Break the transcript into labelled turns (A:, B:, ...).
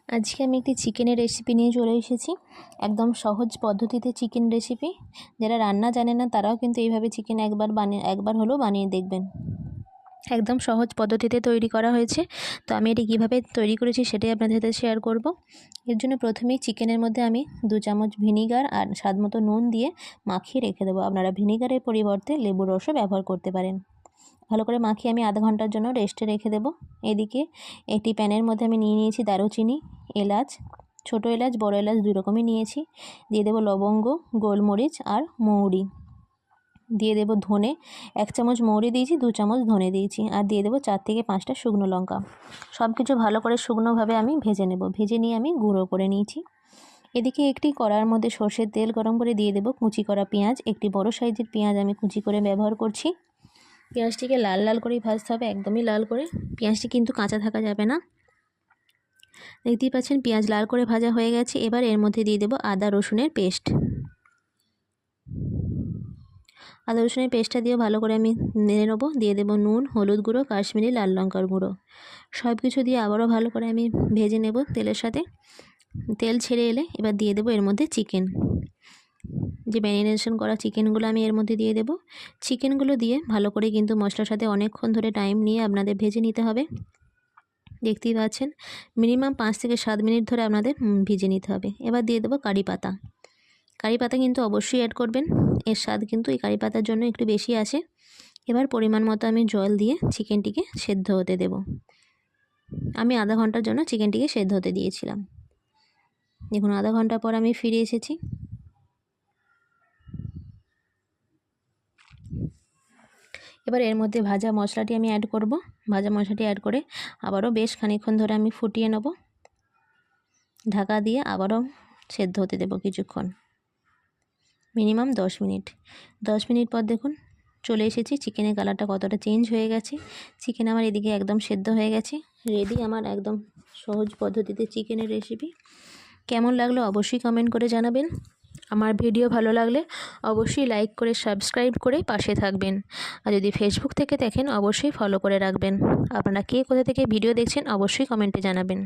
A: আজকে আমি একটি চিকেনের রেসিপি নিয়ে চলে এসেছি। একদম সহজ পদ্ধতিতে চিকেন রেসিপি। যারা রান্না জানে না তারাও কিন্তু এইভাবে চিকেন একবার হলেও বানিয়ে দেখবেন। একদম সহজ পদ্ধতিতে তৈরি করা হয়েছে। তো আমি এটি কীভাবে তৈরি করেছি সেটাই আপনাদের সাথে শেয়ার করব। এর জন্য প্রথমেই চিকেনের মধ্যে আমি 2 চামচ ভিনিগার আর স্বাদমতো নুন দিয়ে মাখিয়ে রেখে দেবো। আপনারা ভিনিগারের পরিবর্তে লেবুর রসও ব্যবহার করতে পারেন। ভালো করে মাখিয়ে আমি আধা ঘন্টার জন্য রেস্টে রেখে দেবো। এদিকে একটি প্যানের মধ্যে আমি নিয়েছি দারুচিনি, এলাচ, ছোট এলাচ, বড় এলাচ 2 রকমই নিয়েছি। দিয়ে দেবো লবঙ্গ, গোলমরিচ আর মৌরি। দিয়ে দেবো ধনে, 1 চামচ মৌরি দিয়েছি, 2 চামচ ধনে দিয়েছি। আর দিয়ে দেবো 4 থেকে 5টা শুকনো লঙ্কা। সব কিছু ভালো করে শুকনোভাবে আমি ভেজে নেব। ভেজে নিয়ে আমি গুঁড়ো করে নিয়েছি। এদিকে একটি কড়ার মধ্যে সর্ষের তেল গরম করে দিয়ে দেবো কুচি করা পেঁয়াজ। একটি বড় সাইজের পেঁয়াজ আমি কুচি করে ব্যবহার করছি। পেঁয়াজটিকে লাল লাল করেই ভাজতে হবে, একদমই লাল করে। পেঁয়াজটি কিন্তু কাঁচা থাকা যাবে না। দেখতেই পাচ্ছেন পেঁয়াজ লাল করে ভাজা হয়ে গেছে। এবার এর মধ্যে দিয়ে দেবো আদা রসুনের পেস্ট। আদা রসুনের পেস্টটা দিয়ে ভালো করে আমি নেড়ে নেবো। দিয়ে দেবো নুন, হলুদ গুঁড়ো, কাশ্মীরি লাল লঙ্কার গুঁড়ো। সব কিছু দিয়ে আবারও ভালো করে আমি ভেজে নেব তেলের সাথে। তেল ছেড়ে এলে এবার দিয়ে দেবো এর মধ্যে চিকেন। যে ম্যারিনেশন করা চিকেনগুলো আমি এর মধ্যে দিয়ে দেবো। চিকেনগুলো দিয়ে ভালো করে কিন্তু মশলার সাথে অনেকক্ষণ ধরে টাইম নিয়ে আপনাদের ভেজে নিতে হবে। দেখতেই পাচ্ছেন মিনিমাম 5 থেকে 7 মিনিট ধরে আপনাদের ভেজে নিতে হবে। এবার দিয়ে দেবো কারি পাতা। কারি পাতা কিন্তু অবশ্যই অ্যাড করবেন। এর স্বাদ কিন্তু এই কারি পাতার জন্য একটু বেশি আসে। এবার পরিমাণ মতো আমি জল দিয়ে চিকেনটিকে সেদ্ধ হতে দেব। আমি আধা ঘন্টার জন্য চিকেনটিকে সেদ্ধ হতে দিয়েছিলাম। দেখুন আধা ঘন্টা পর আমি ফিরে এসেছি। এবার এর মধ্যে ভাজা মশলাটি আমি অ্যাড করব। ভাজা মশলাটি অ্যাড করে আবারও বেশ খানিকক্ষণ ধরে আমি ফুটিয়ে নেব। ঢাকা দিয়ে আবারও সেদ্ধ হতে দেব কিছুক্ষণ, মিনিমাম 10 মিনিট। 10 মিনিট পর দেখুন চলে এসেছি। চিকেনের কালারটা কতটা চেঞ্জ হয়ে গেছে। চিকেন আমার এদিকে একদম সেদ্ধ হয়ে গেছে। রেডি আমার একদম সহজ পদ্ধতিতে চিকেনের রেসিপি। কেমন লাগলো অবশ্যই কমেন্ট করে জানাবেন। আমার ভিডিও ভালো লাগলে অবশ্যই লাইক করে সাবস্ক্রাইব করে পাশে থাকবেন। আর যদি ফেসবুক থেকে দেখেন অবশ্যই ফলো করে রাখবেন। আপনারা কে কোথা থেকে ভিডিও দেখছেন অবশ্যই কমেন্টে জানাবেন।